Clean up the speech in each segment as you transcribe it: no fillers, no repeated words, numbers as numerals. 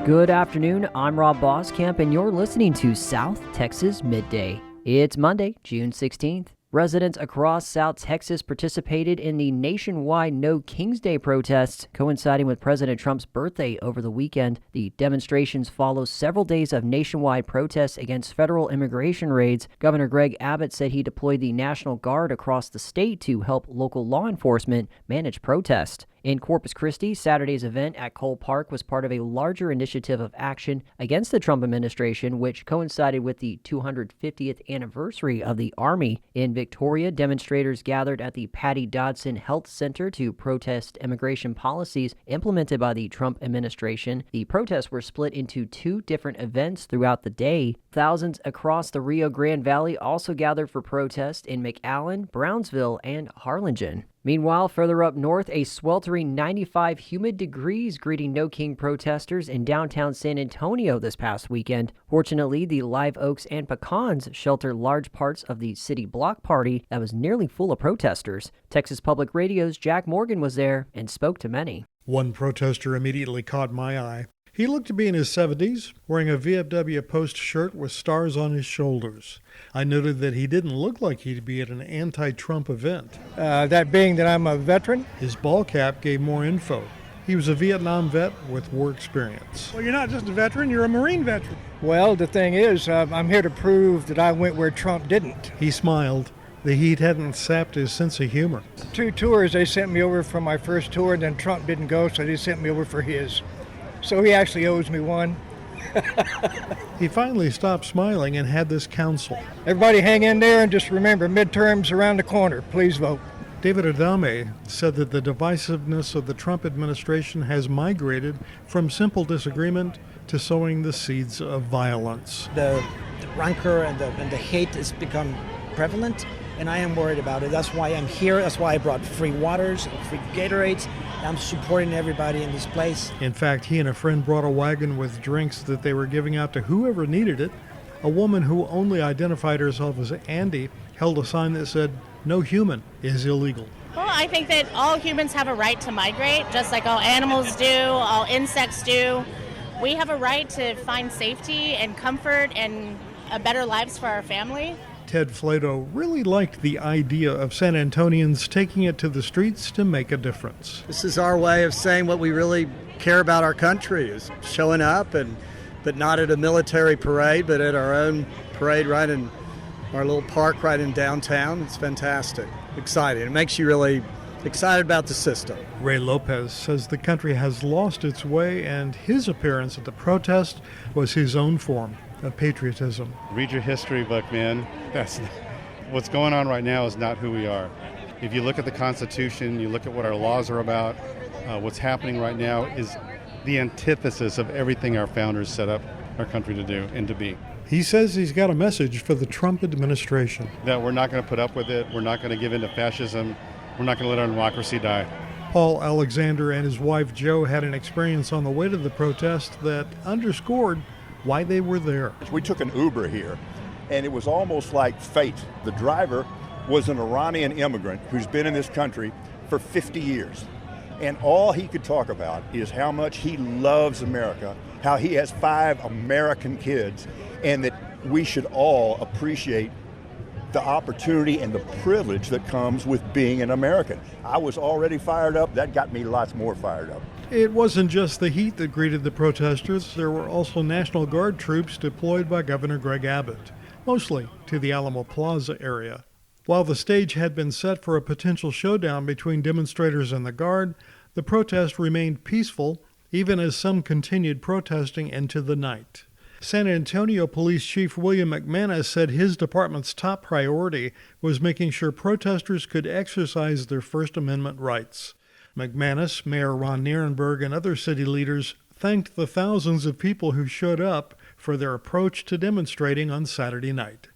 Good afternoon, I'm Rob Boskamp, and you're listening to South Texas Midday. It's Monday, June 16th. Residents across South Texas participated in the nationwide No Kings Day protests, coinciding with President Trump's birthday over the weekend. The demonstrations follow several days of nationwide protests against federal immigration raids. Governor Greg Abbott said he deployed the National Guard across the state to help local law enforcement manage protests. In Corpus Christi, Saturday's event at Cole Park was part of a larger initiative of action against the Trump administration, which coincided with the 250th anniversary of the Army. In Victoria, demonstrators gathered at the Patty Dodson Health Center to protest immigration policies implemented by the Trump administration. The protests were split into two different events throughout the day. Thousands across the Rio Grande Valley also gathered for protest in McAllen, Brownsville, and Harlingen. Meanwhile, further up north, a sweltering 95 humid degrees greeting No King protesters in downtown San Antonio this past weekend. Fortunately, the live oaks and pecans shelter large parts of the city block party that was nearly full of protesters. Texas Public Radio's Jack Morgan was there and spoke to many. One protester immediately caught my eye. He looked to be in his 70s, wearing a VFW Post shirt with stars on his shoulders. I noted that he didn't look like he'd be at an anti-Trump event. That being that I'm a veteran. His ball cap gave more info. He was a Vietnam vet with war experience. Well, you're not just a veteran, you're a Marine veteran. Well, the thing is, I'm here to prove that I went where Trump didn't. He smiled. The heat hadn't sapped his sense of humor. 2 tours, they sent me over for my first tour, and then Trump didn't go, so they sent me over for his. So he actually owes me one. He finally stopped smiling and had this counsel. Everybody hang in there and just remember, midterms around the corner. Please vote. David Adame said that the divisiveness of the Trump administration has migrated from simple disagreement to sowing the seeds of violence. The rancor and the hate has become prevalent, and I am worried about it. That's why I'm here. That's why I brought free waters, free Gatorades. I'm supporting everybody in this place. In fact, he and a friend brought a wagon with drinks that they were giving out to whoever needed it. A woman who only identified herself as Andy held a sign that said, "No human is illegal." Well, I think that all humans have a right to migrate, just like all animals do, all insects do. We have a right to find safety and comfort and better lives for our family. Ted Flato really liked the idea of San Antonians taking it to the streets to make a difference. This is our way of saying what we really care about our country, is showing up, but not at a military parade, but at our own parade right in our little park right in downtown. It's fantastic, exciting. It makes you really excited about the system. Ray Lopez says the country has lost its way, and his appearance at the protest was his own form of patriotism. Read your history book, man. What's going on right now is not who we are. If you look at the Constitution, you look at what our laws are about, what's happening right now is the antithesis of everything our founders set up our country to do and to be. He says he's got a message for the Trump administration. That we're not going to put up with it. We're not going to give in to fascism. We're not going to let our democracy die. Paul Alexander and his wife Jo had an experience on the way to the protest that underscored why they were there. We took an Uber here, and it was almost like fate. The driver was an Iranian immigrant who's been in this country for 50 years. And all he could talk about is how much he loves America, how he has 5 American kids, and that we should all appreciate the opportunity and the privilege that comes with being an American. I was already fired up. That got me lots more fired up. It wasn't just the heat that greeted the protesters. There were also National Guard troops deployed by Governor Greg Abbott, mostly to the Alamo Plaza area. While the stage had been set for a potential showdown between demonstrators and the Guard, the protest remained peaceful, even as some continued protesting into the night. San Antonio Police Chief William McManus said his department's top priority was making sure protesters could exercise their First Amendment rights. McManus, Mayor Ron Nierenberg, and other city leaders thanked the thousands of people who showed up for their approach to demonstrating on Saturday night.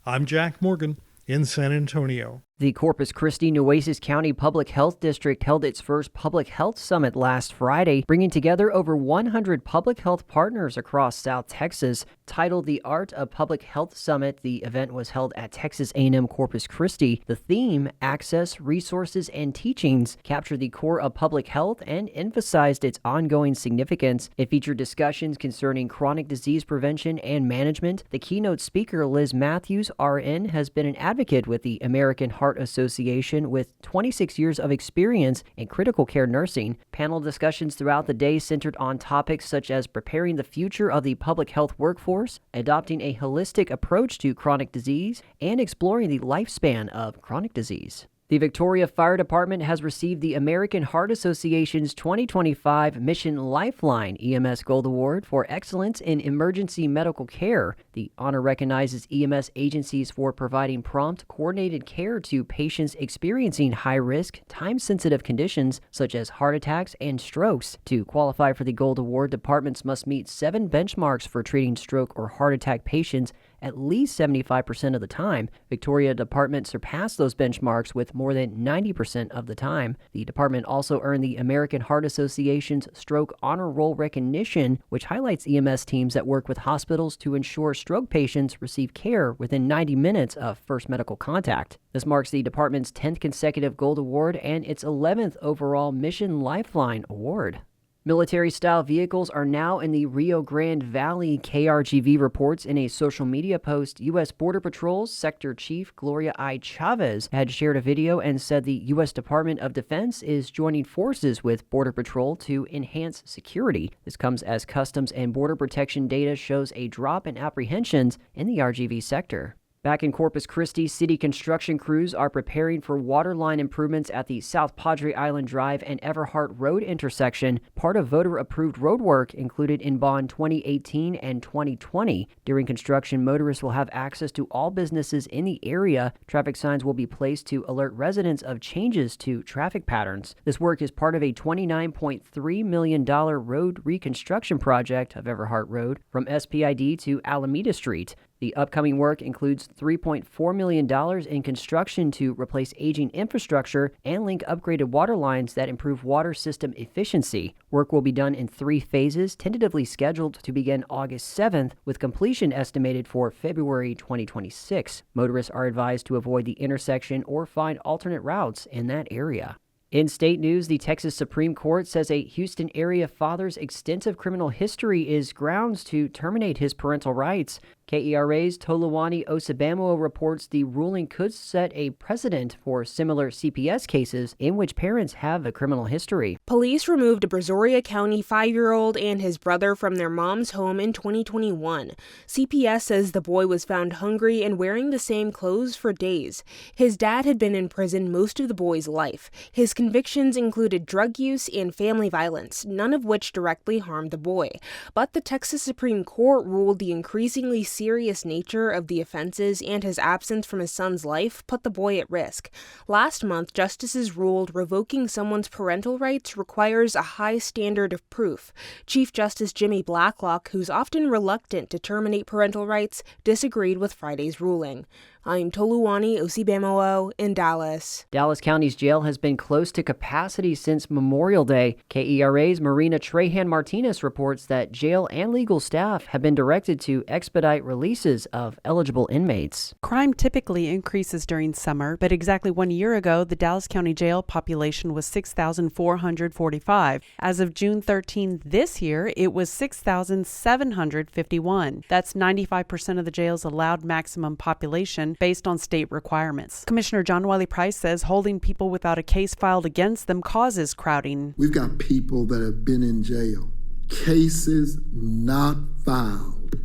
I'm Jack Morgan in San Antonio. The Corpus Christi Nueces County Public Health District held its first Public Health Summit last Friday, bringing together over 100 public health partners across South Texas. Titled The Art of Public Health Summit, the event was held at Texas A&M Corpus Christi. The theme, Access, Resources, and Teachings, captured the core of public health and emphasized its ongoing significance. It featured discussions concerning chronic disease prevention and management. The keynote speaker, Liz Matthews, RN, has been an advocate with the American Heart Association with 26 years of experience in critical care nursing. Panel discussions throughout the day centered on topics such as preparing the future of the public health workforce, adopting a holistic approach to chronic disease, and exploring the lifespan of chronic disease. The Victoria Fire Department has received the American Heart Association's 2025 Mission Lifeline EMS Gold Award for excellence in emergency medical care. The honor recognizes EMS agencies for providing prompt, coordinated care to patients experiencing high-risk, time-sensitive conditions such as heart attacks and strokes. To qualify for the Gold Award, departments must meet 7 benchmarks for treating stroke or heart attack patients at least 75% of the time. Victoria Department surpassed those benchmarks with more than 90% of the time. The department also earned the American Heart Association's Stroke Honor Roll recognition, which highlights EMS teams that work with hospitals to ensure stroke patients receive care within 90 minutes of first medical contact. This marks the department's 10th consecutive Gold Award and its 11th overall Mission Lifeline Award. Military-style vehicles are now in the Rio Grande Valley, KRGV reports in a social media post. U.S. Border Patrol's Sector Chief Gloria I. Chavez had shared a video and said the U.S. Department of Defense is joining forces with Border Patrol to enhance security. This comes as Customs and Border Protection data shows a drop in apprehensions in the RGV sector. Back in Corpus Christi, city construction crews are preparing for waterline improvements at the South Padre Island Drive and Everhart Road intersection, part of voter-approved road work included in Bond 2018 and 2020. During construction, motorists will have access to all businesses in the area. Traffic signs will be placed to alert residents of changes to traffic patterns. This work is part of a $29.3 million road reconstruction project of Everhart Road from SPID to Alameda Street. The upcoming work includes $3.4 million in construction to replace aging infrastructure and link upgraded water lines that improve water system efficiency. Work will be done in 3 phases, tentatively scheduled to begin August 7th, with completion estimated for February 2026. Motorists are advised to avoid the intersection or find alternate routes in that area. In state news, the Texas Supreme Court says a Houston area father's extensive criminal history is grounds to terminate his parental rights. KERA's Toluwani Osibamo reports the ruling could set a precedent for similar CPS cases in which parents have a criminal history. Police removed a Brazoria County 5-year-old and his brother from their mom's home in 2021. CPS says the boy was found hungry and wearing the same clothes for days. His dad had been in prison most of the boy's life. His convictions included drug use and family violence, none of which directly harmed the boy. But the Texas Supreme Court ruled the increasingly serious nature of the offenses and his absence from his son's life put the boy at risk. Last month, justices ruled revoking someone's parental rights requires a high standard of proof. Chief Justice Jimmy Blacklock, who's often reluctant to terminate parental rights, disagreed with Friday's ruling. I'm Toluwani Osibamo in Dallas. Dallas County's jail has been close to capacity since Memorial Day. KERA's Marina Trahan-Martinez reports that jail and legal staff have been directed to expedite releases of eligible inmates. Crime typically increases during summer, but exactly 1 year ago, the Dallas County jail population was 6,445. As of June 13 this year, it was 6,751. That's 95% of the jail's allowed maximum population based on state requirements. Commissioner John Wiley Price says holding people without a case filed against them causes crowding. We've got people that have been in jail, cases not filed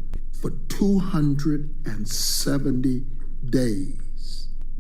for 270 days.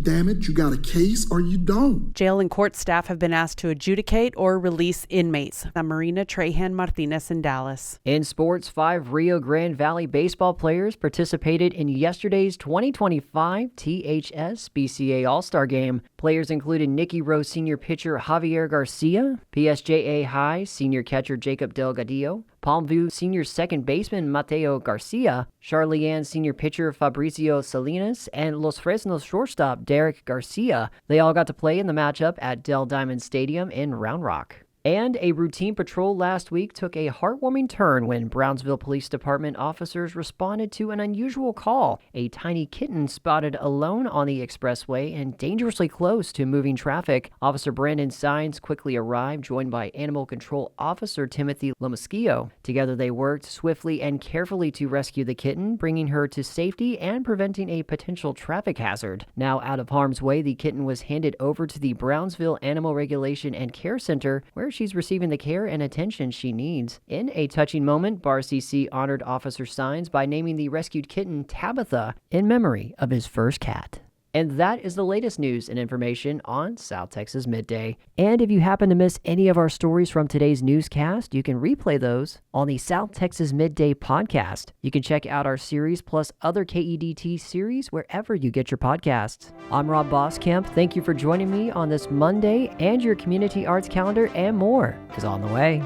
Damn it, you got a case or you don't. Jail and court staff have been asked to adjudicate or release inmates. I'm Marina Trahan-Martinez in Dallas. In sports, 5 Rio Grande Valley baseball players participated in yesterday's 2025 THSBCA All-Star game. Players included Nicky Rose senior pitcher Javier Garcia, PSJA High senior catcher Jacob Delgadillo, Palmview senior second baseman Mateo Garcia, Charleyanne senior pitcher Fabricio Salinas, and Los Fresnos shortstop Derek Garcia. They all got to play in the matchup at Dell Diamond Stadium in Round Rock. And a routine patrol last week took a heartwarming turn when Brownsville Police Department officers responded to an unusual call. A tiny kitten spotted alone on the expressway and dangerously close to moving traffic. Officer Brandon Sines quickly arrived, joined by Animal Control Officer Timothy Lomoschio. Together they worked swiftly and carefully to rescue the kitten, bringing her to safety and preventing a potential traffic hazard. Now out of harm's way, the kitten was handed over to the Brownsville Animal Regulation and Care Center, where she's receiving the care and attention she needs. In a touching moment, BAR-CC honored Officer Sines by naming the rescued kitten Tabitha in memory of his first cat. And that is the latest news and information on South Texas Midday. And if you happen to miss any of our stories from today's newscast, you can replay those on the South Texas Midday podcast. You can check out our series plus other KEDT series wherever you get your podcasts. I'm Rob Boskamp. Thank you for joining me on this Monday, and your community arts calendar and more is on the way.